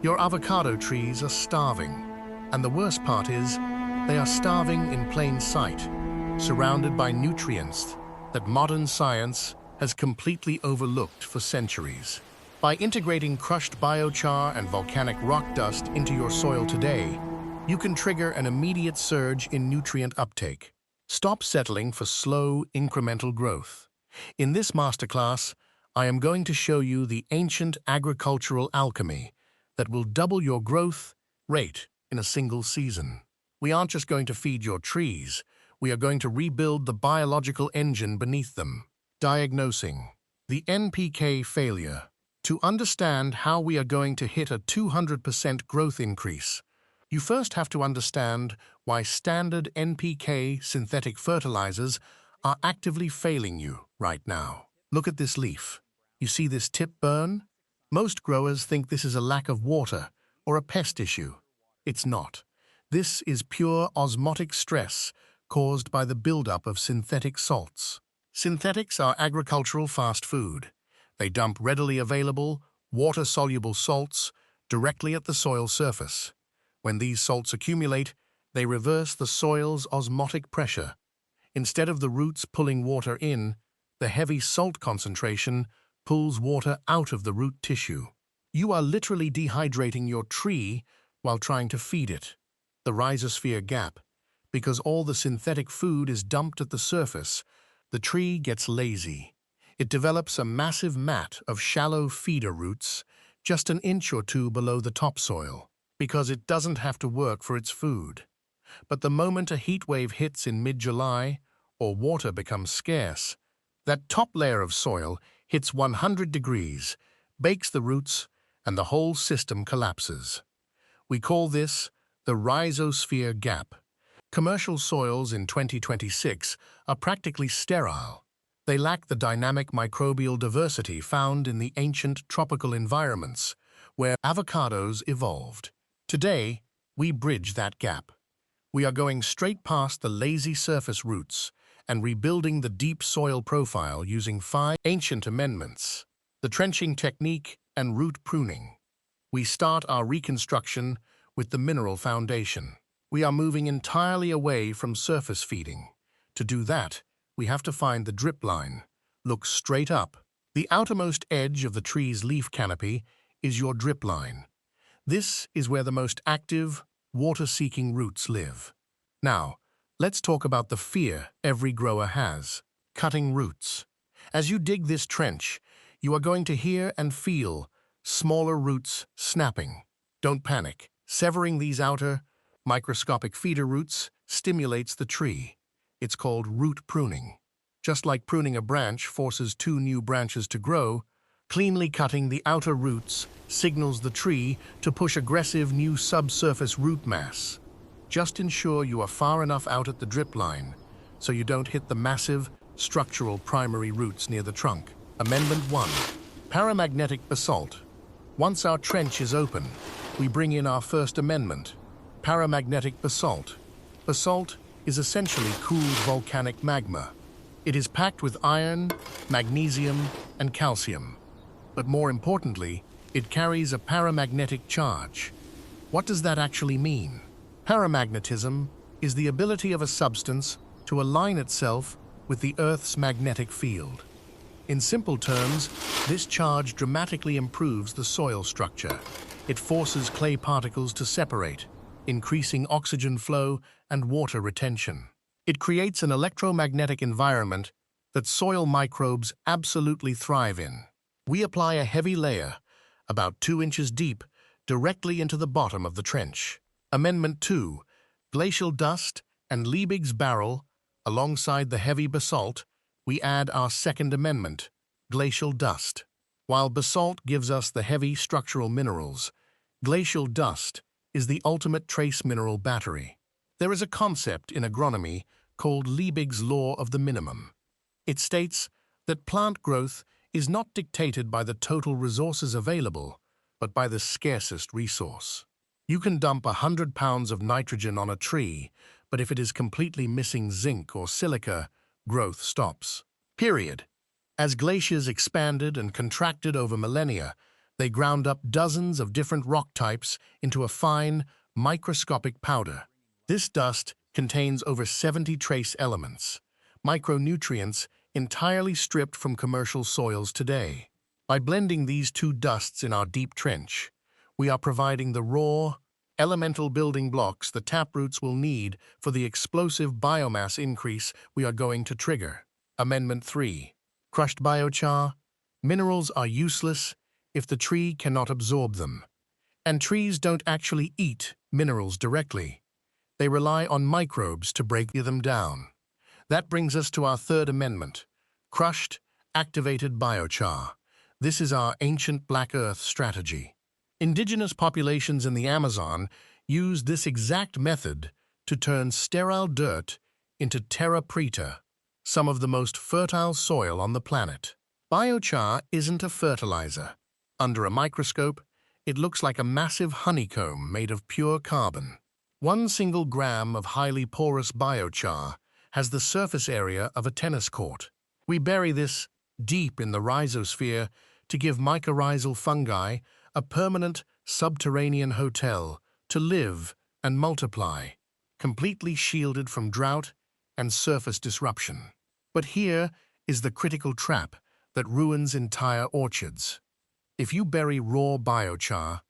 Your avocado trees are starving, and the worst part is, they are starving in plain sight, surrounded by nutrients that modern science has completely overlooked for centuries. By integrating crushed biochar and volcanic rock dust into your soil today, you can trigger an immediate surge in nutrient uptake. Stop settling for slow, incremental growth. In this masterclass, I am going to show you the ancient agricultural alchemy that will double your growth rate in a single season. We aren't just going to feed your trees, we are going to rebuild the biological engine beneath them. Diagnosing the NPK failure. To understand how we are going to hit a 200% growth increase, you first have to understand why standard NPK synthetic fertilizers are actively failing you right now. Look at this leaf. You see this tip burn? Most growers think this is a lack of water or a pest issue. It's not. This is pure osmotic stress caused by the buildup of synthetic salts. Synthetics are agricultural fast food. They dump readily available, water-soluble salts directly at the soil surface. When these salts accumulate, they reverse the soil's osmotic pressure. Instead of the roots pulling water in, the heavy salt concentration pulls water out of the root tissue. You are literally dehydrating your tree while trying to feed it. The Rhizosphere Gap. Because all the synthetic food is dumped at the surface, the tree gets lazy. It develops a massive mat of shallow feeder roots just an inch or two below the topsoil, because it doesn't have to work for its food. But the moment a heat wave hits in mid-July or water becomes scarce, that top layer of soil hits 100 degrees, bakes the roots, and the whole system collapses. We call this the Rhizosphere Gap. Commercial soils in 2026 are practically sterile. They lack the dynamic microbial diversity found in the ancient tropical environments where avocados evolved. Today, we bridge that gap. We are going straight past the lazy surface roots and rebuilding the deep soil profile using 5 ancient amendments: the trenching technique and root pruning. We start our reconstruction with the mineral foundation. We are moving entirely away from surface feeding. To do that, we have to find the drip line. Look straight up. The outermost edge of the tree's leaf canopy is your drip line. This is where the most active, water-seeking roots live. Now, let's talk about the fear every grower has: cutting roots. As you dig this trench, you are going to hear and feel smaller roots snapping. Don't panic. Severing these outer, microscopic feeder roots stimulates the tree. It's called root pruning. Just like pruning a branch forces 2 new branches to grow, cleanly cutting the outer roots signals the tree to push aggressive new subsurface root mass. Just ensure you are far enough out at the drip line so you don't hit the massive, structural primary roots near the trunk. Amendment 1. Paramagnetic Basalt. Once our trench is open, we bring in our first amendment: Paramagnetic Basalt. Basalt is essentially cooled volcanic magma. It is packed with iron, magnesium, and calcium. But more importantly, it carries a paramagnetic charge. What does that actually mean? Paramagnetism is the ability of a substance to align itself with the Earth's magnetic field. In simple terms, this charge dramatically improves the soil structure. It forces clay particles to separate, increasing oxygen flow and water retention. It creates an electromagnetic environment that soil microbes absolutely thrive in. We apply a heavy layer, about 2 inches deep, directly into the bottom of the trench. Amendment 2. Glacial Dust and Liebig's barrel. Alongside the heavy basalt, we add our second amendment: Glacial Dust. While basalt gives us the heavy structural minerals, glacial dust is the ultimate trace mineral battery. There is a concept in agronomy called Liebig's law of the minimum. It states that plant growth is not dictated by the total resources available, but by the scarcest resource. You can dump 100 pounds of nitrogen on a tree, but if it is completely missing zinc or silica, growth stops. Period. As glaciers expanded and contracted over millennia, They ground up dozens of different rock types into a fine, microscopic powder. This dust contains over 70 trace elements, micronutrients entirely stripped from commercial soils today. By blending these two dusts in our deep trench, we are providing the raw, elemental building blocks the taproots will need for the explosive biomass increase we are going to trigger. Amendment 3. Crushed biochar. Minerals are useless if the tree cannot absorb them. And trees don't actually eat minerals directly. They rely on microbes to break them down. That brings us to our third amendment, crushed, activated biochar. This is our ancient Black Earth strategy. Indigenous populations in the Amazon use this exact method to turn sterile dirt into terra preta, some of the most fertile soil on the planet. Biochar isn't a fertilizer. Under a microscope, it looks like a massive honeycomb made of pure carbon. 1 single gram of highly porous biochar has the surface area of a tennis court. We bury this deep in the rhizosphere to give mycorrhizal fungi a permanent subterranean hotel to live and multiply, completely shielded from drought and surface disruption. But here is the critical trap that ruins entire orchards. If you bury raw biochar,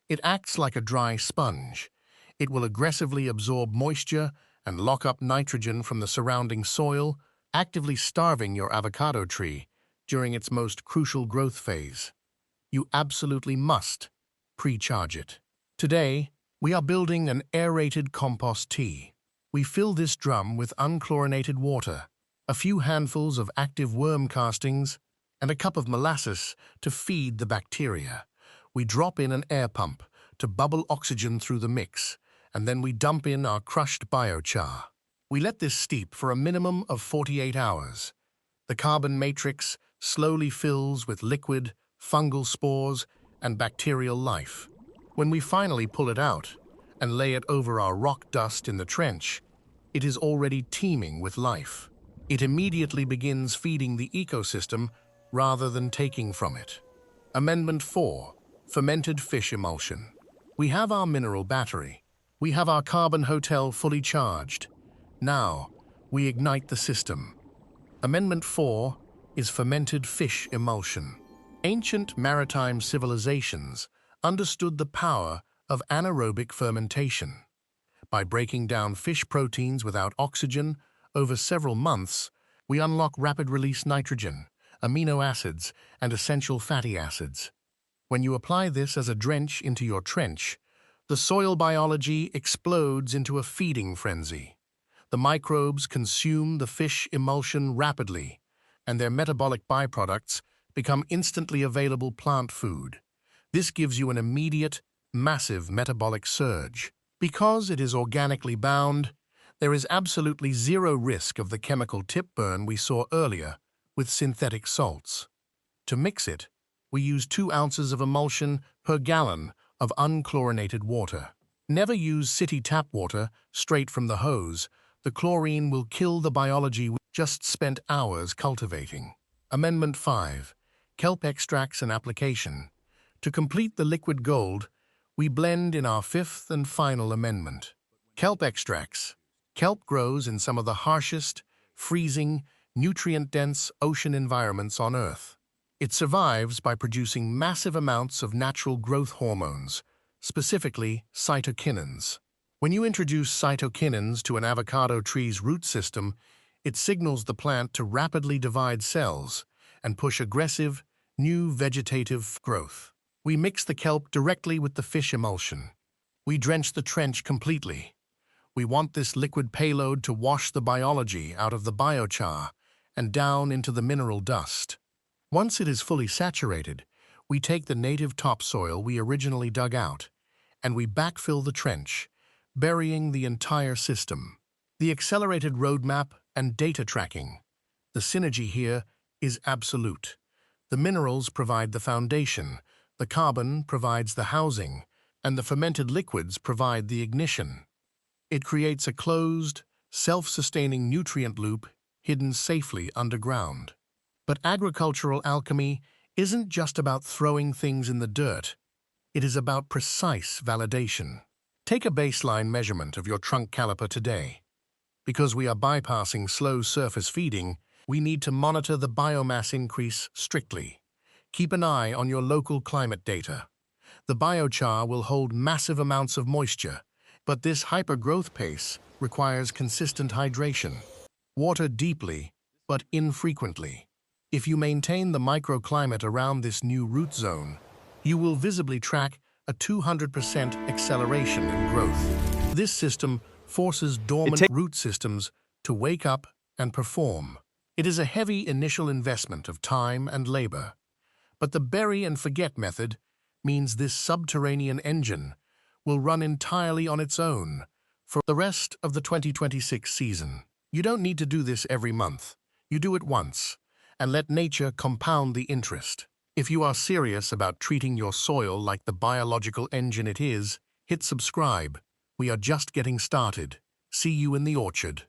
it acts like a dry sponge. It will aggressively absorb moisture and lock up nitrogen from the surrounding soil, actively starving your avocado tree during its most crucial growth phase. You absolutely must pre-charge it. Today, we are building an aerated compost tea. We fill this drum with unchlorinated water, a few handfuls of active worm castings, and a cup of molasses to feed the bacteria. We drop in an air pump to bubble oxygen through the mix, and then we dump in our crushed biochar. We let this steep for a minimum of 48 hours. The carbon matrix slowly fills with liquid, fungal spores, and bacterial life. When we finally pull it out and lay it over our rock dust in the trench, it is already teeming with life. It immediately begins feeding the ecosystem rather than taking from it. Amendment 4. Fermented fish emulsion. We have our mineral battery. We have our carbon hotel fully charged. Now, we ignite the system. Amendment 4 is fermented fish emulsion. Ancient maritime civilizations understood the power of anaerobic fermentation. By breaking down fish proteins without oxygen over several months, we unlock rapid-release nitrogen, amino acids, and essential fatty acids. When you apply this as a drench into your trench, the soil biology explodes into a feeding frenzy. The microbes consume the fish emulsion rapidly, and their metabolic byproducts become instantly available plant food. This gives you an immediate, massive metabolic surge. Because it is organically bound, there is absolutely zero risk of the chemical tip burn we saw earlier with synthetic salts. To mix it, we use 2 ounces of emulsion per gallon of unchlorinated water. Never use city tap water straight from the hose. The chlorine will kill the biology we just spent hours cultivating. Amendment 5. Kelp extracts and application. To complete the liquid gold, we blend in our 5th and final amendment. Kelp extracts. Kelp grows in some of the harshest, freezing, nutrient-dense ocean environments on Earth. It survives by producing massive amounts of natural growth hormones, specifically cytokinins. When you introduce cytokinins to an avocado tree's root system, it signals the plant to rapidly divide cells and push aggressive, new vegetative growth. We mix the kelp directly with the fish emulsion. We drench the trench completely. We want this liquid payload to wash the biology out of the biochar and down into the mineral dust. Once it is fully saturated, we take the native topsoil we originally dug out, and we backfill the trench, burying the entire system. The accelerated roadmap and data tracking. The synergy here is absolute. The minerals provide the foundation, the carbon provides the housing, and the fermented liquids provide the ignition. It creates a closed, self-sustaining nutrient loop hidden safely underground. But agricultural alchemy isn't just about throwing things in the dirt. It is about precise validation. Take a baseline measurement of your trunk caliper today. Because we are bypassing slow surface feeding, we need to monitor the biomass increase strictly. Keep an eye on your local climate data. The biochar will hold massive amounts of moisture, but this hypergrowth pace requires consistent hydration. Water deeply, but infrequently. If you maintain the microclimate around this new root zone, you will visibly track a 200% acceleration in growth. This system forces dormant root systems to wake up and perform. It is a heavy initial investment of time and labor, but the bury and forget method means this subterranean engine will run entirely on its own for the rest of the 2026 season. You don't need to do this every month. You do it once, and let nature compound the interest. If you are serious about treating your soil like the biological engine it is, hit subscribe. We are just getting started. See you in the orchard.